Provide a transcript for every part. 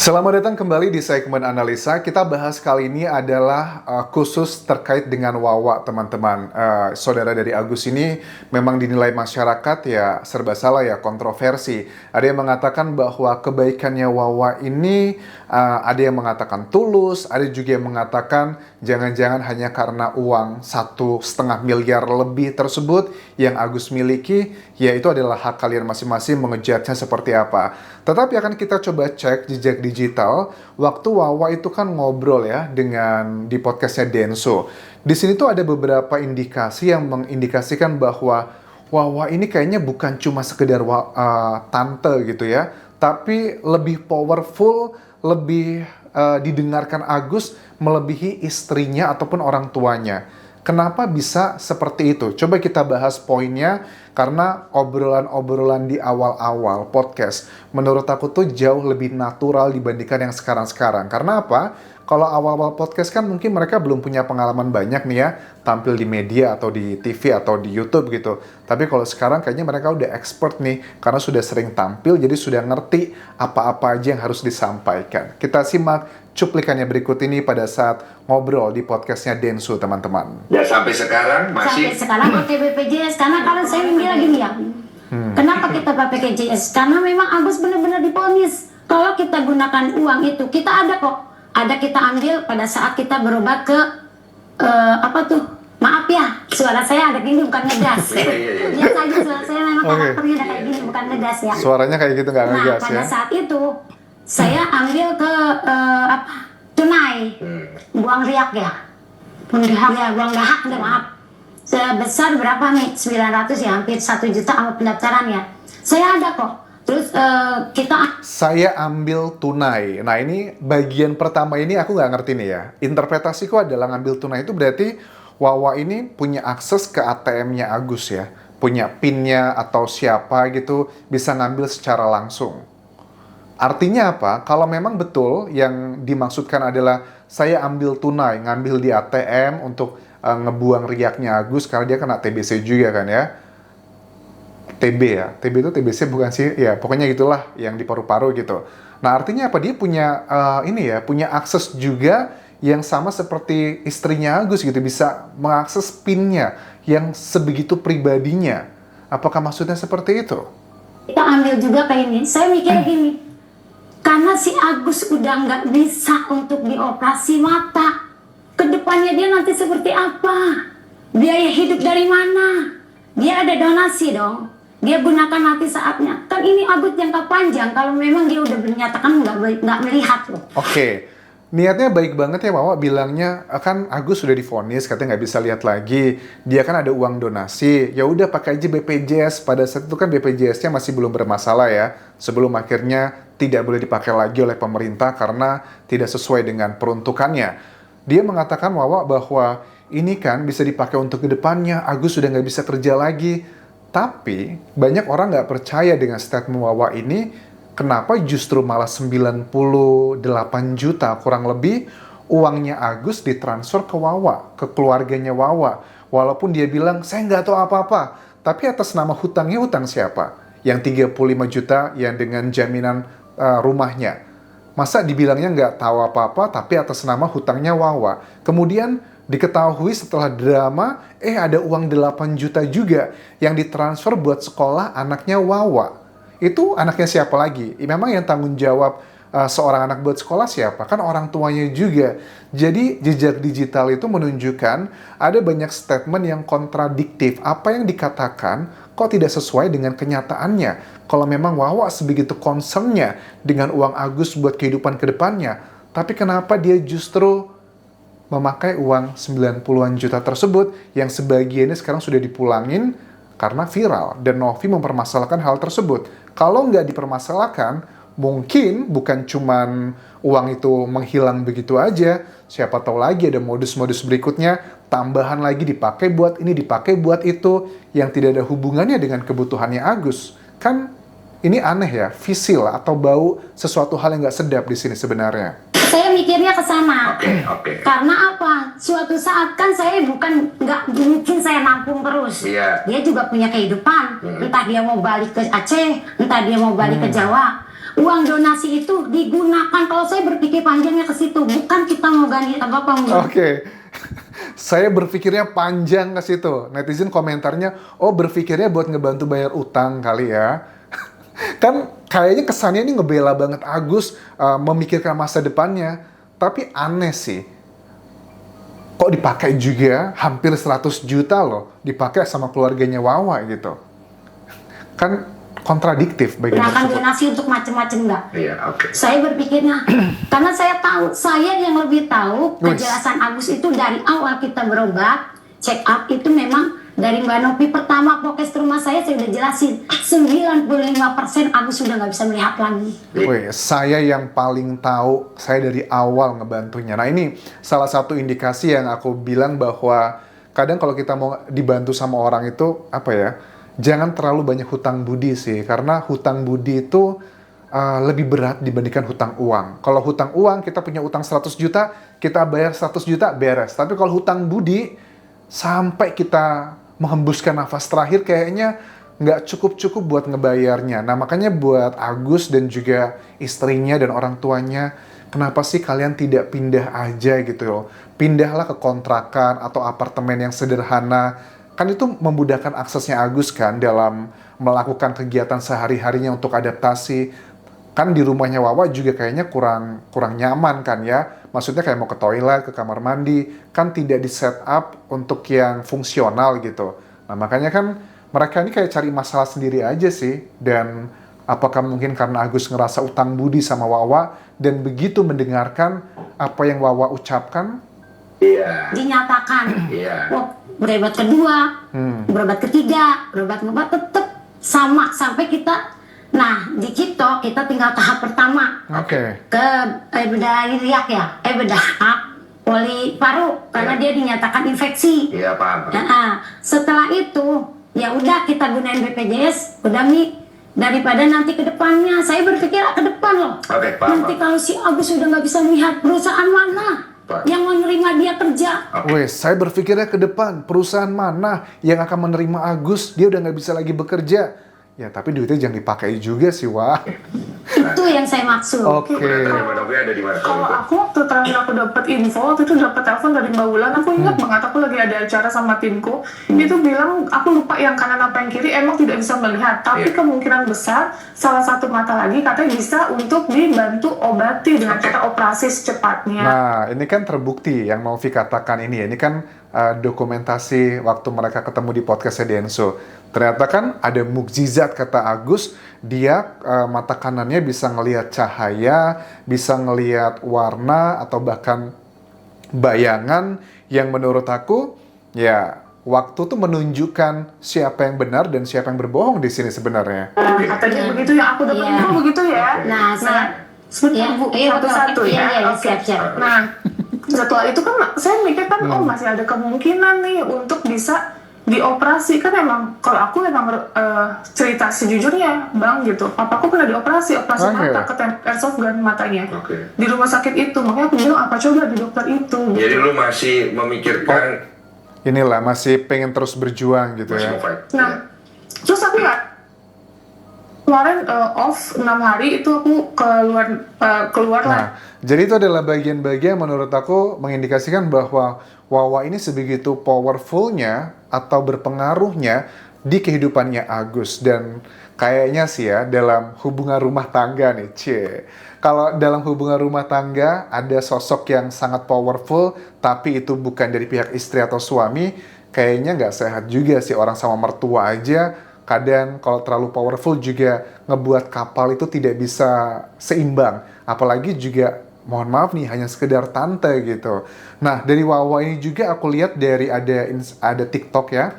Selamat datang kembali di segmen analisa. Kita bahas kali ini adalah khusus terkait dengan Wawa, teman-teman. Saudara dari Agus ini memang dinilai masyarakat ya serba salah ya, kontroversi. Ada yang mengatakan bahwa kebaikannya Wawa ini ada yang mengatakan tulus, ada juga yang mengatakan jangan-jangan hanya karena uang 1,5 miliar lebih tersebut yang Agus miliki, ya itu adalah hak kalian masing-masing mengejutnya seperti apa. Tetapi akan kita coba cek jejak digital waktu Wawa itu kan ngobrol ya dengan di podcastnya Denso. Di sini tuh ada beberapa indikasi yang mengindikasikan bahwa Wawa ini kayaknya bukan cuma sekedar tante gitu ya, tapi lebih powerful, lebih didengarkan Agus melebihi istrinya ataupun orang tuanya. Kenapa bisa seperti itu? Coba kita bahas poinnya, karena obrolan-obrolan di awal-awal podcast menurut aku tuh jauh lebih natural dibandingkan yang sekarang-sekarang. Karena apa? Kalau awal-awal podcast kan mungkin mereka belum punya pengalaman banyak nih ya, tampil di media atau di TV atau di YouTube gitu. Tapi kalau sekarang kayaknya mereka udah expert nih, karena sudah sering tampil, jadi sudah ngerti apa-apa aja yang harus disampaikan. Kita simak cuplikannya berikut ini pada saat ngobrol di podcastnya Densu, teman-teman. Ya sampai sekarang masih. Sampai sekarang pakai BPJS, karena kalau saya bilang gini ya, kenapa kita pakai BPJS? Karena memang Agus benar-benar diponis. Kalau kita gunakan uang itu, kita ada kok. Ada kita ambil pada saat kita berobat ke maaf ya, suara saya ada gini bukan ngegas. Biasa aja suara saya memang karakternya ada kayak gini bukan ngegas ya. Suaranya kayak gitu nggak ngegas ya. Nah pada saat itu saya ambil ke tunai, buang riak ya, buang dahak deh maaf. Sebesar berapa nih? 900 ya, hampir 1 juta sama pendaftaran ya. Saya ada kok. Terus saya ambil tunai. Nah ini bagian pertama ini aku nggak ngerti nih ya. Interpretasiku adalah ngambil tunai itu berarti Wawa ini punya akses ke ATM-nya Agus ya. Punya PIN-nya atau siapa gitu bisa ngambil secara langsung. Artinya apa? Kalau memang betul yang dimaksudkan adalah saya ambil tunai, ngambil di ATM untuk ngebuang riaknya Agus karena dia kena TBC juga kan ya. TB ya, TB itu TBC bukan sih? Ya pokoknya gitulah yang di paru-paru gitu. Nah artinya apa? Dia punya punya akses juga yang sama seperti istrinya Agus gitu, bisa mengakses PIN-nya yang sebegitu pribadinya. Apakah maksudnya seperti itu? Kita ambil juga kayak ini. Saya mikir gini, karena si Agus udah nggak bisa untuk dioperasi mata, kedepannya dia nanti seperti apa? Biaya hidup dari mana? Dia ada donasi dong. Dia gunakan nanti saatnya. Kan ini Agus jangka panjang. Kalau memang dia udah menyatakan nggak melihat loh. Oke. Niatnya baik banget ya Wawa bilangnya, kan Agus sudah divonis, katanya nggak bisa lihat lagi. Dia kan ada uang donasi, ya udah pakai aja BPJS. Pada saat itu kan BPJS-nya masih belum bermasalah ya. Sebelum akhirnya tidak boleh dipakai lagi oleh pemerintah karena tidak sesuai dengan peruntukannya. Dia mengatakan Wawa bahwa ini kan bisa dipakai untuk kedepannya, Agus sudah nggak bisa kerja lagi. Tapi banyak orang nggak percaya dengan statement Wawa ini. Kenapa justru malah 98 juta kurang lebih uangnya Agus ditransfer ke Wawa, ke keluarganya Wawa. Walaupun dia bilang, saya nggak tahu apa-apa. Tapi atas nama hutangnya, hutang siapa? Yang 35 juta yang dengan jaminan rumahnya. Masa dibilangnya nggak tahu apa-apa, tapi atas nama hutangnya Wawa. Kemudian diketahui setelah drama, ada uang 8 juta juga yang ditransfer buat sekolah anaknya Wawa. Itu anaknya siapa lagi? Memang yang tanggung jawab seorang anak buat sekolah siapa? Kan orang tuanya juga. Jadi jejak digital itu menunjukkan ada banyak statement yang kontradiktif. Apa yang dikatakan kok tidak sesuai dengan kenyataannya. Kalau memang Wawa sebegitu concernnya dengan uang Agus buat kehidupan kedepannya, tapi kenapa dia justru memakai uang 90-an juta tersebut yang sebagiannya sekarang sudah dipulangin karena viral, dan Novi mempermasalahkan hal tersebut. Kalau nggak dipermasalahkan, mungkin bukan cuman uang itu menghilang begitu aja, siapa tahu lagi ada modus-modus berikutnya, tambahan lagi dipakai buat ini, dipakai buat itu, yang tidak ada hubungannya dengan kebutuhannya Agus. Kan ini aneh ya, visil atau bau sesuatu hal yang nggak sedap di sini sebenarnya. Saya mikirnya ke sana. Oke. Karena apa? Suatu saat kan saya nggak mungkin saya nampung terus. Iya. Dia juga punya kehidupan. Entah dia mau balik ke Aceh, entah dia mau balik ke Jawa. uang donasi itu digunakan, kalau saya berpikir panjangnya ke situ, bukan kita mau ganti apa-apa. Oke. Saya berpikirnya panjang ke situ. Netizen komentarnya, oh berpikirnya buat ngebantu bayar utang kali ya. Kan kayaknya kesannya ini ngebela banget Agus, memikirkan masa depannya. Tapi aneh sih. Kok dipakai juga hampir 100 juta loh. Dipakai sama keluarganya Wawa gitu. Kan kontradiktif bagi Gunakan tersebut. donasi untuk macam-macam enggak. Iya, oke. Saya berpikirnya, karena saya tahu, saya yang lebih tahu Wih. kejelasan Agus itu dari awal kita berobat, check up itu memang dari Mbak Novi pertama podcast rumah saya udah jelasin 95% Agus sudah nggak bisa melihat lagi. Wih, saya yang paling tahu, saya dari awal ngebantunya. Nah ini salah satu indikasi yang aku bilang bahwa kadang kalau kita mau dibantu sama orang itu, apa ya, jangan terlalu banyak hutang budi sih. Karena hutang budi itu lebih berat dibandingkan hutang uang. Kalau hutang uang, kita punya utang 100 juta, kita bayar 100 juta, beres. Tapi kalau hutang budi, sampai kita menghembuskan nafas terakhir kayaknya nggak cukup-cukup buat ngebayarnya. Nah makanya buat Agus dan juga istrinya dan orang tuanya, kenapa sih kalian tidak pindah aja gitu loh? Pindahlah ke kontrakan atau apartemen yang sederhana. Kan itu memudahkan aksesnya Agus kan dalam melakukan kegiatan sehari-harinya untuk adaptasi. Kan di rumahnya Wawa juga kayaknya kurang nyaman kan ya. Maksudnya kayak mau ke toilet, ke kamar mandi, kan tidak di set up untuk yang fungsional gitu. Nah makanya kan mereka ini kayak cari masalah sendiri aja sih. Dan apakah mungkin karena Agus ngerasa utang budi sama Wawa dan begitu mendengarkan apa yang Wawa ucapkan? Iya. Dinyatakan, Iya. wah, berobat kedua, berobat ketiga, berobat keempat, tetap sama sampai kita. Nah, di Cipto kita tinggal tahap pertama Oke. ke bedah iriak ya, bedah poli paru karena dia dinyatakan infeksi. Iya, paham. Nah, setelah itu ya udah kita gunain BPJS, udah Mi, daripada nanti ke depannya. Saya berpikir ke depan loh. Oke, paham. Nanti kalau si Agus sudah nggak bisa melihat perusahaan mana Paham. yang menerima dia kerja. Wes, saya berpikirnya ke depan, perusahaan mana yang akan menerima Agus, dia udah nggak bisa lagi bekerja. Ya, tapi duitnya jangan dipakai juga sih, Wah. Itu yang saya maksud. Oke. Tanya Mbak Novi ada di mana? Kalau aku waktu terakhir aku dapat info, waktu itu dapat telepon dari Mbak Wulan, aku ingat banget aku lagi ada acara sama timku. Itu bilang aku lupa yang kanan apa yang kiri emang tidak bisa melihat, tapi Iya. kemungkinan besar salah satu mata lagi katanya bisa untuk dibantu obati dengan cara operasi secepatnya. Nah, ini kan terbukti yang Novi katakan ini ya. Ini kan dokumentasi waktu mereka ketemu di podcastnya Denso. Ternyata kan ada mukjizat kata Agus, dia mata kanannya bisa ngelihat cahaya, bisa ngelihat warna atau bahkan bayangan yang menurut aku ya waktu tuh menunjukkan siapa yang benar dan siapa yang berbohong di sini sebenarnya. Katanya begitu ya, aku dapat Iya. info begitu ya. Nah, sebentar Bu, iya, satu-satu oke. ya. Iya, Oke. siap-siap. Nah, setelah itu kan saya mikir kan, oh masih ada kemungkinan nih untuk bisa dioperasi. Kan emang, kalau aku emang cerita sejujurnya Bang gitu, papaku pernah dioperasi Oke. mata, ke airsoft gun matanya. Oke. Di rumah sakit itu, makanya aku bilang apa coba di dokter itu. Jadi lu masih memikirkan Inilah masih pengen terus berjuang gitu masih ya. mau fight. Nah, terus aku nggak kemarin off 6 hari itu aku keluar lah. Nah, jadi itu adalah bagian-bagian menurut aku mengindikasikan bahwa Wawa ini sebegitu powerfulnya atau berpengaruhnya di kehidupannya Agus. Dan kayaknya sih ya dalam hubungan rumah tangga nih, kalau dalam hubungan rumah tangga ada sosok yang sangat powerful tapi itu bukan dari pihak istri atau suami, kayaknya nggak sehat juga sih. Orang sama mertua aja kadang kalau terlalu powerful juga ngebuat kapal itu tidak bisa seimbang. Apalagi juga, mohon maaf nih, hanya sekedar tante gitu. Nah, dari Wawa ini juga aku lihat dari ada TikTok ya.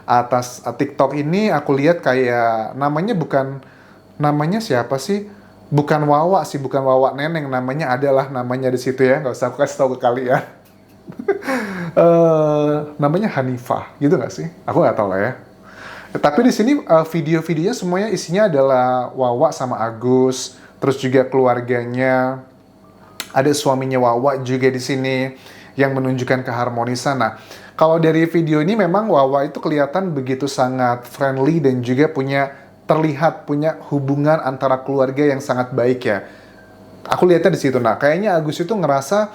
Atas TikTok ini aku lihat kayak namanya siapa sih? Bukan Wawa sih, bukan Wawa Neneng, namanya di situ ya. Nggak usah aku kasih tahu ke kalian. Namanya Hanifah, gitu nggak sih? Aku nggak tahu lah ya. Tapi di sini video-videonya semuanya isinya adalah Wawa sama Agus, terus juga keluarganya, ada suaminya Wawa juga di sini yang menunjukkan keharmonisan. Nah, kalau dari video ini memang Wawa itu kelihatan begitu sangat friendly dan juga punya terlihat punya hubungan antara keluarga yang sangat baik ya. Aku lihatnya di situ. Nah, kayaknya Agus itu ngerasa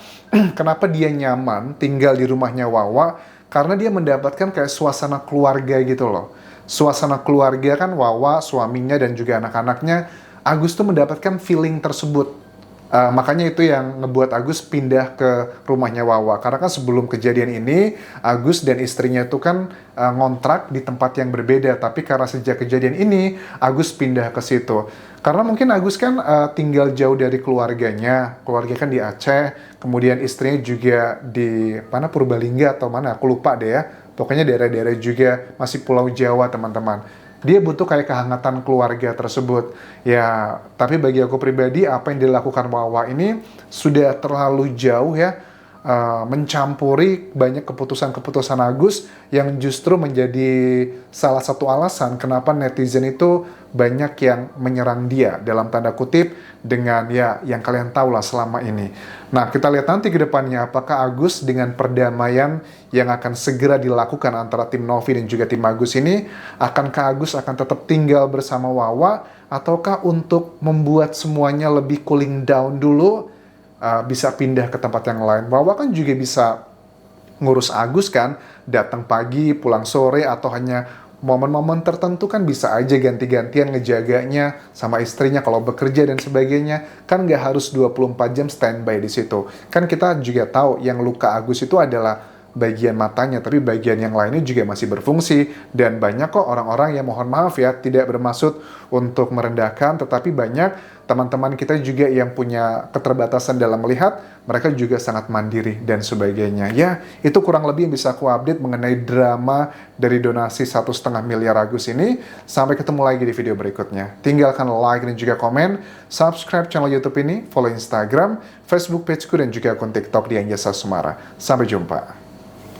kenapa dia nyaman tinggal di rumahnya Wawa, karena dia mendapatkan kayak suasana keluarga gitu loh. Suasana keluarga kan Wawa, suaminya, dan juga anak-anaknya. Agus tuh mendapatkan feeling tersebut. Makanya itu yang ngebuat Agus pindah ke rumahnya Wawa. Karena kan sebelum kejadian ini, Agus dan istrinya itu kan ngontrak di tempat yang berbeda. Tapi karena sejak kejadian ini, Agus pindah ke situ. Karena mungkin Agus kan tinggal jauh dari keluarganya. Keluarga kan di Aceh, kemudian istrinya juga di mana, Purbalingga atau mana, aku lupa deh ya. Pokoknya daerah-daerah juga masih Pulau Jawa, teman-teman. Dia butuh kayak kehangatan keluarga tersebut. Ya, tapi bagi aku pribadi, apa yang dilakukan Wawa ini sudah terlalu jauh ya, mencampuri banyak keputusan-keputusan Agus yang justru menjadi salah satu alasan kenapa netizen itu banyak yang menyerang dia, dalam tanda kutip, dengan ya yang kalian tahu lah selama ini. Nah, kita lihat nanti ke depannya apakah Agus dengan perdamaian yang akan segera dilakukan antara tim Novi dan juga tim Agus ini, akankah Agus akan tetap tinggal bersama Wawa, ataukah untuk membuat semuanya lebih cooling down dulu, bisa pindah ke tempat yang lain. Wawa kan juga bisa ngurus Agus kan, datang pagi, pulang sore, atau hanya momen-momen tertentu kan bisa aja ganti-gantian ngejaganya sama istrinya kalau bekerja dan sebagainya. Kan nggak harus 24 jam standby di situ. Kan kita juga tahu yang luka Agus itu adalah bagian matanya, tapi bagian yang lainnya juga masih berfungsi. Dan banyak kok orang-orang yang, mohon maaf ya, tidak bermaksud untuk merendahkan, tetapi banyak teman-teman kita juga yang punya keterbatasan dalam melihat, mereka juga sangat mandiri dan sebagainya. Ya, itu kurang lebih yang bisa aku update mengenai drama dari donasi 1,5 miliar Agus ini. Sampai ketemu lagi di video berikutnya. Tinggalkan like dan juga komen, subscribe channel YouTube ini, follow Instagram, Facebook pageku, dan juga akun TikTok di Anjasa Sumara. Sampai jumpa.